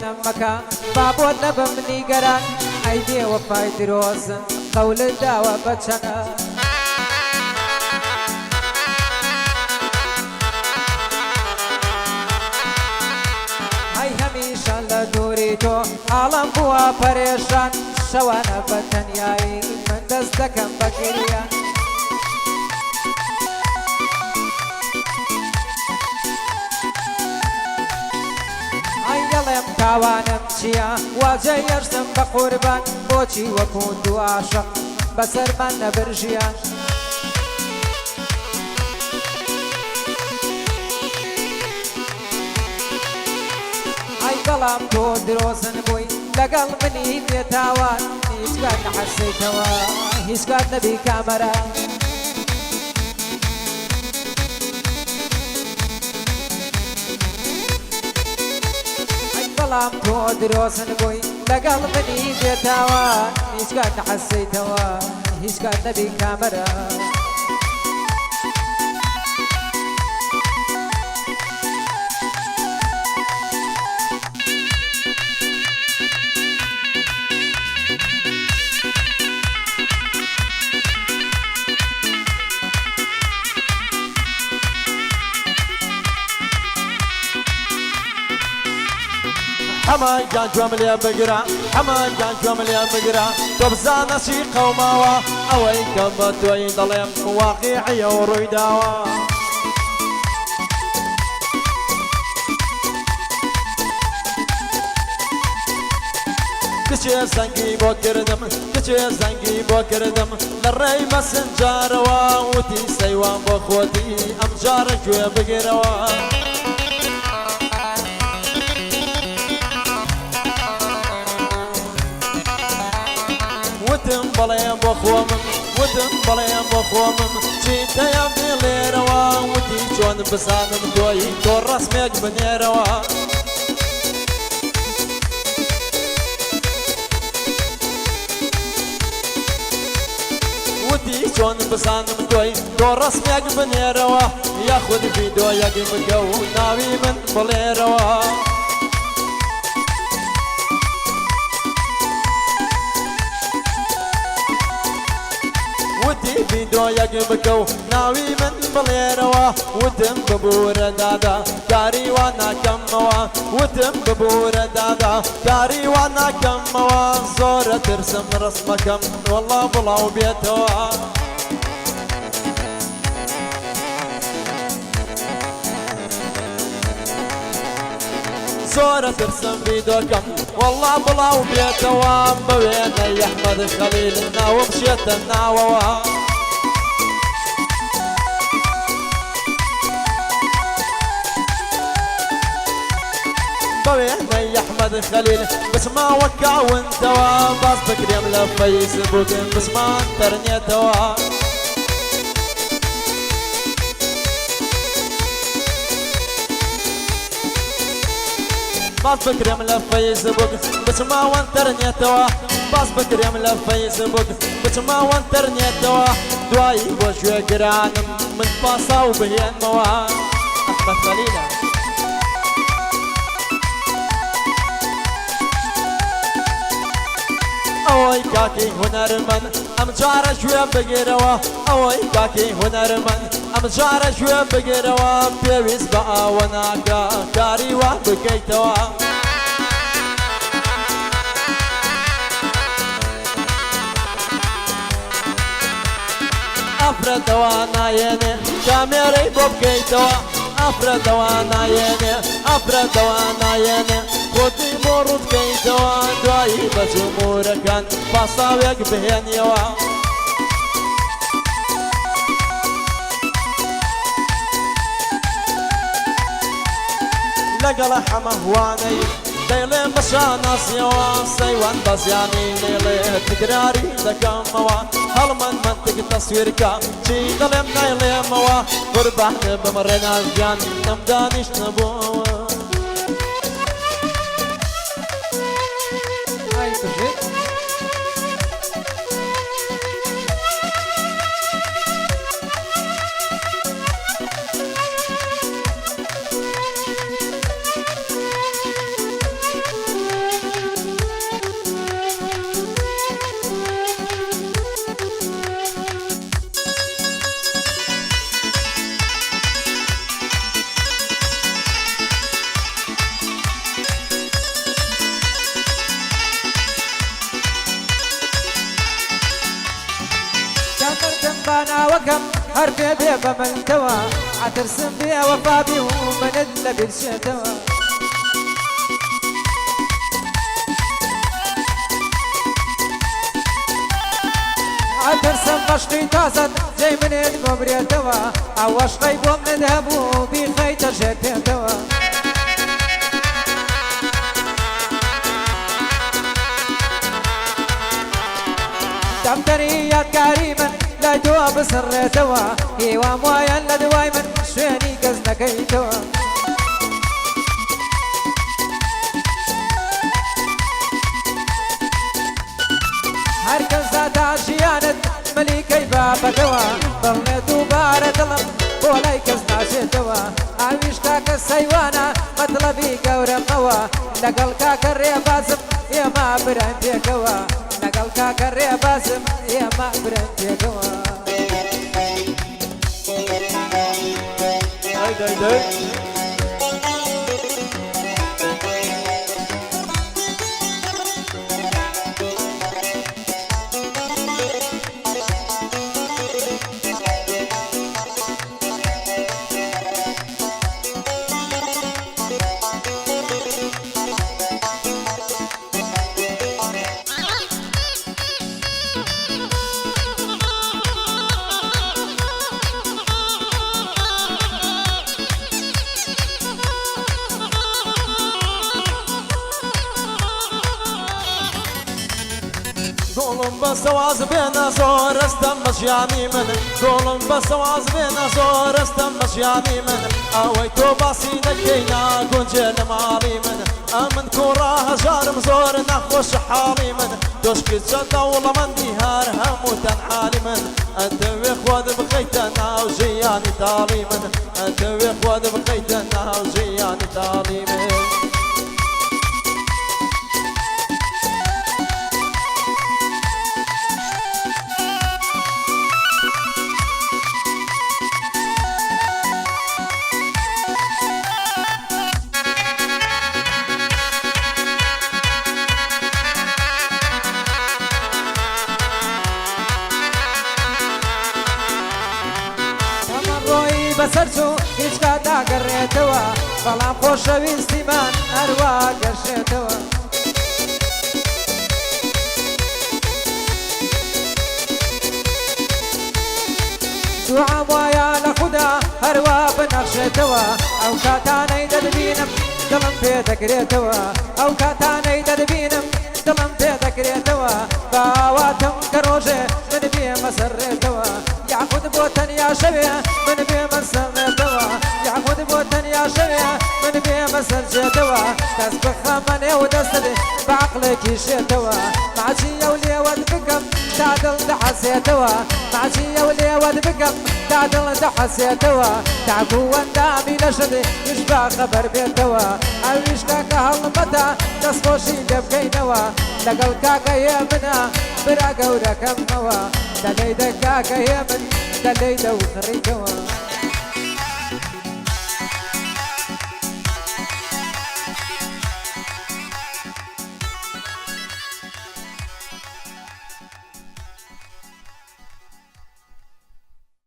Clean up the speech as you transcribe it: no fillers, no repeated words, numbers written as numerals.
توانم مكا بابود نبمني قران ايدي وفاي دروزن قول الدعوة بچنا هاي هميشا لدوري تو عالم بوا پريشان شوانا بتنياي من دستكم بكريان يلم تاوانم چيا واجه يرسم بقربان بوچي وكون دو عاشق بسر من نبرجيان اي قلم تو دروزن بوي لقل مني بيتاوان هيسكات نحسيتوا هيسكات نبي كاميرا سلام تو دروسن بوي لقل مني بيتاوان هيسكات نحسيتوا هيسكات نبي كاميرا حمان جان جملي بقرا حمان جان جملي بقرا تبزا نسي قوماوا اوي كبتوي ضليم واقعي ورويداوا كشي زنقي بوكردم كشي زنقي بوكردم للري مسنجاروا وتي سيوان بخوتي امجار جوي بقروا وتم بليم بخومم وتم بليم بخومم جيتا يا بليروا وتي جون بسانم دوي دور رسمك بنيروا وتي جون بسانم دوي دور رسمك بنيروا ياخذ فيديو يقيمكو ناوي من بليروا ودي فيديو يقبكو ناوي من بليروا وتم ببور دادا كاري وانا كموا وتم ببور دادا كاري وانا كموا زورة ترسم رسمكم والله بلاو بيتوا زورة ترسم فيديوكم والله بلاو بيتوا بوينا يا احمد خليلنا ومشيت الناوة بوينا يا احمد خليل بس ما وقع وانتوا باص بكريم لفيسبوك بس ما انترنتوا باص بكريم لفيسبوك بس ما وانترنتوا باص بكريم لفيسبوك بس ما وانترنتوا دواي وشوي قرانم من باصا وبهين موا احمد خليل اوي كاكي هنرمن ام جارة شوي بقروا اوي كاكي هنرمن ام جارة شوي بقروا بيويس بقى وناكا كاري وبكيتوا افرد وانا يني كاميري ببكيتوا افرد وانا يني افرد وانا يني خودي مرود كيتوا دواي بجمهوركن باصاويك بهن يوا لقل حمهواني ديلي مشانا سيوا سيوان بزياني ليلي تكراري دكموا هل من تصويرك شي دلم نايلي موا قربان بمرنا الجان نمدانيش نبوا بكم هربي بي بمن توا عترسم بي وفابي ومن اللي برشتوا عترسم مشقي تازد جاي من المبريتوا عواش غيبو من ذهبو بخيت جتوا دمتريات كريما لا دوا بسر توا هيوا مويا لدواي من شويني قزنكي توا هركز ذات عشيانت مليكي بابا توا بغنتو بارة دلم ولاي كزناشي توا عويش كاك السيوانا مطلبي قورا قوا لقل كاك الريبازم يا ما برانتي قوا لقل كاك الريبازم يا ما برانتي قوا داي داي قولن بس واز بينا زور استمش يعني من قولن بس واز بينا زور استمش يعني من اويتو باسي دكينا كنجل مالي من امن كوراها جار مزور نخوش حالي من دوشكت شدولة من ديهار هموتن حالي من انت ويخواد بخيتنا وجياني تالي من انت ويخواد بخيتنا وجياني تالي من بسرچو هیچ کاتا گڕێتەوە بەڵام خۆشەویستیمان هەروە گەشێتەوە دوعام وایە لە خودا هەروە بنەخشێتەوە ئەو کاتانەی دەدبینم دڵم پێ دەکرێتەوە ئەو کاتانەی دەدبینم دڵم پێ دەکرێتەوە باواتم کە ڕۆژێ من بێمە سەرڕێتەوە یاخود بۆ تەنیا شەوێ من بێمە سەرڕێتەوە یاخود بۆ تەنیا شەوێ من بێمە سەرجێتەوە دەست بخەمە نێو دەستت بەعقلێکی شێتەوە ماچی ئەو لێوەت بکەم تا دڵ دەحەسێتەوە ماچی ئەو لێوەت بکەم تا دڵ دەحەسێتەوە تاکو وەندامی لەشت هیچ با خەبەر بێتەوە ئەویش کاکە هەڵمەتە دەستخۆشی لێ بکەینەوە لەگەڵ کاکەیە منە برا گەورەکەمەوە دەلەی دەکاکەیە من دەلەی دەوخڕیتەوە